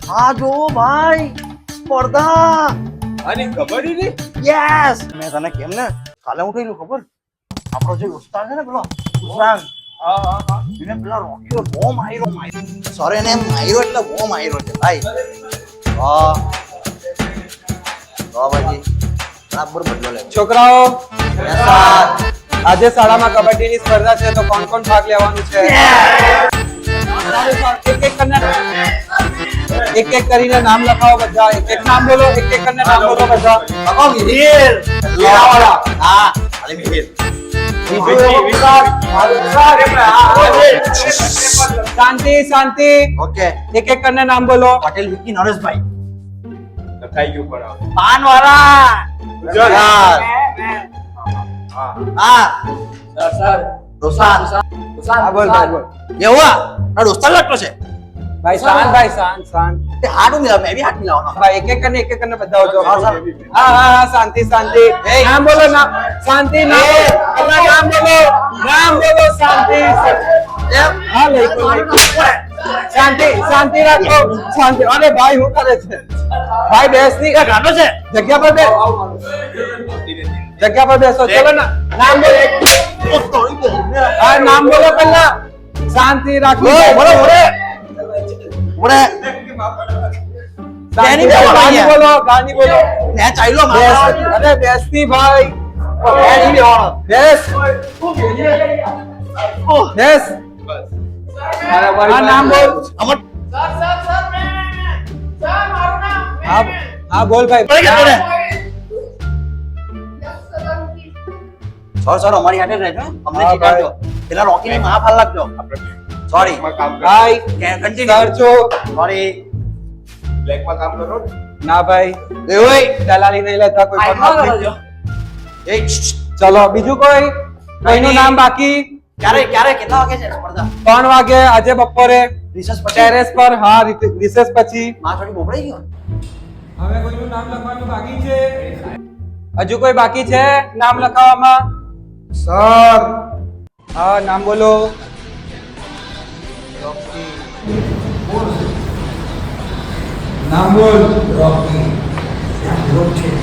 આ જો ભાઈ સ્પર્ધા આની કબડ્ડી ની યસ મેં તને કેમ ને કાલે હું થયેલું ખબર આપણો જે ઉસ્તાદ છે ને પેલો ઉસ્તાદ એને પેલા રોકીઓ બહુ માર્યો સર એને માર્યો એટલે બહુ માર્યો છે ભાઈ હા ભાઈ બરાબર બદલો લે છોકરાઓ યસ સર આજે શાળામાં કબડ્ડીની સ્પર્ધા છે તો કોણ કોણ ભાગ લેવાનું છે એક એક કરીને નામ લખાવો બધા એક એક નામ બોલો એક એક કરીને નામ બોલો બધા અકો મિહિર લીલાવાળા હા અલે મિહિર શાંતિ શાંતિ ઓકે એક એક કરીને નામ બોલો પટેલ વિકી નરેશભાઈ લખાઈ ગયું પણ પાનવાળા ગુજરાત હા સર દોસ્તાર હા બોલ બોલ બોલ એવા આ દોસ્તાર લાગતો છે ભાઈ શાંત તે હાડું મિલાવ મેં બી હાથ મિલાવવાનો ભાઈ એક એક કરીને બધા આવજો હા, સર. હા શાંતિ નામ બોલો નામ શાંતિ નામ બોલો શાંતિ હા લઈ શાંતિ રાખો શાંતિ અરે ભાઈ હું કરે છે ભાઈ બેસ ની ગાડો છે જગ્યા પર બેસ જગ્યા પર બેસો ચલો ના નામ બોલો ઓ તોડી દે હા નામ બોલો પહેલા શાંતિ રાખો બોલો બોલે ગાની બોલો ને ચાઈલો બેસ મારો અરે બેસતી ભાઈ એની બેવાનો બેસ બેસ હા નામ બોલ અમર હા બોલ ભાઈ બોલે કે તને સર અમારી હાથે રહેજો અમને હા, જીતાડજો પેલા રોકી ની માફ હાલ લાગજો સોરી ભાઈ કન્ટિન્યુ કરજો સોરી બ્લેક માં કામ કરો ના ભાઈ એ ઓય દલાલી નહીં લેતા કોઈ પણ આઈનો નથી. કરજો એ ચલો બીજું કોઈનું નહીં. નામ બાકી ક્યારે કેટલા વાગે છે સ્પર્ધા 3 વાગે આજે બપોરે રિસર્ચ પછી ટેરેસ પર હા રિસેસ પછી માં થોડી બોબડાઈ ગયો હવે કોઈનું નામ લખવાનું બાકી છે હજુ કોઈ બાકી છે નામ લખાવવામાં સર હા નામ બોલો નામ બોલ રોકી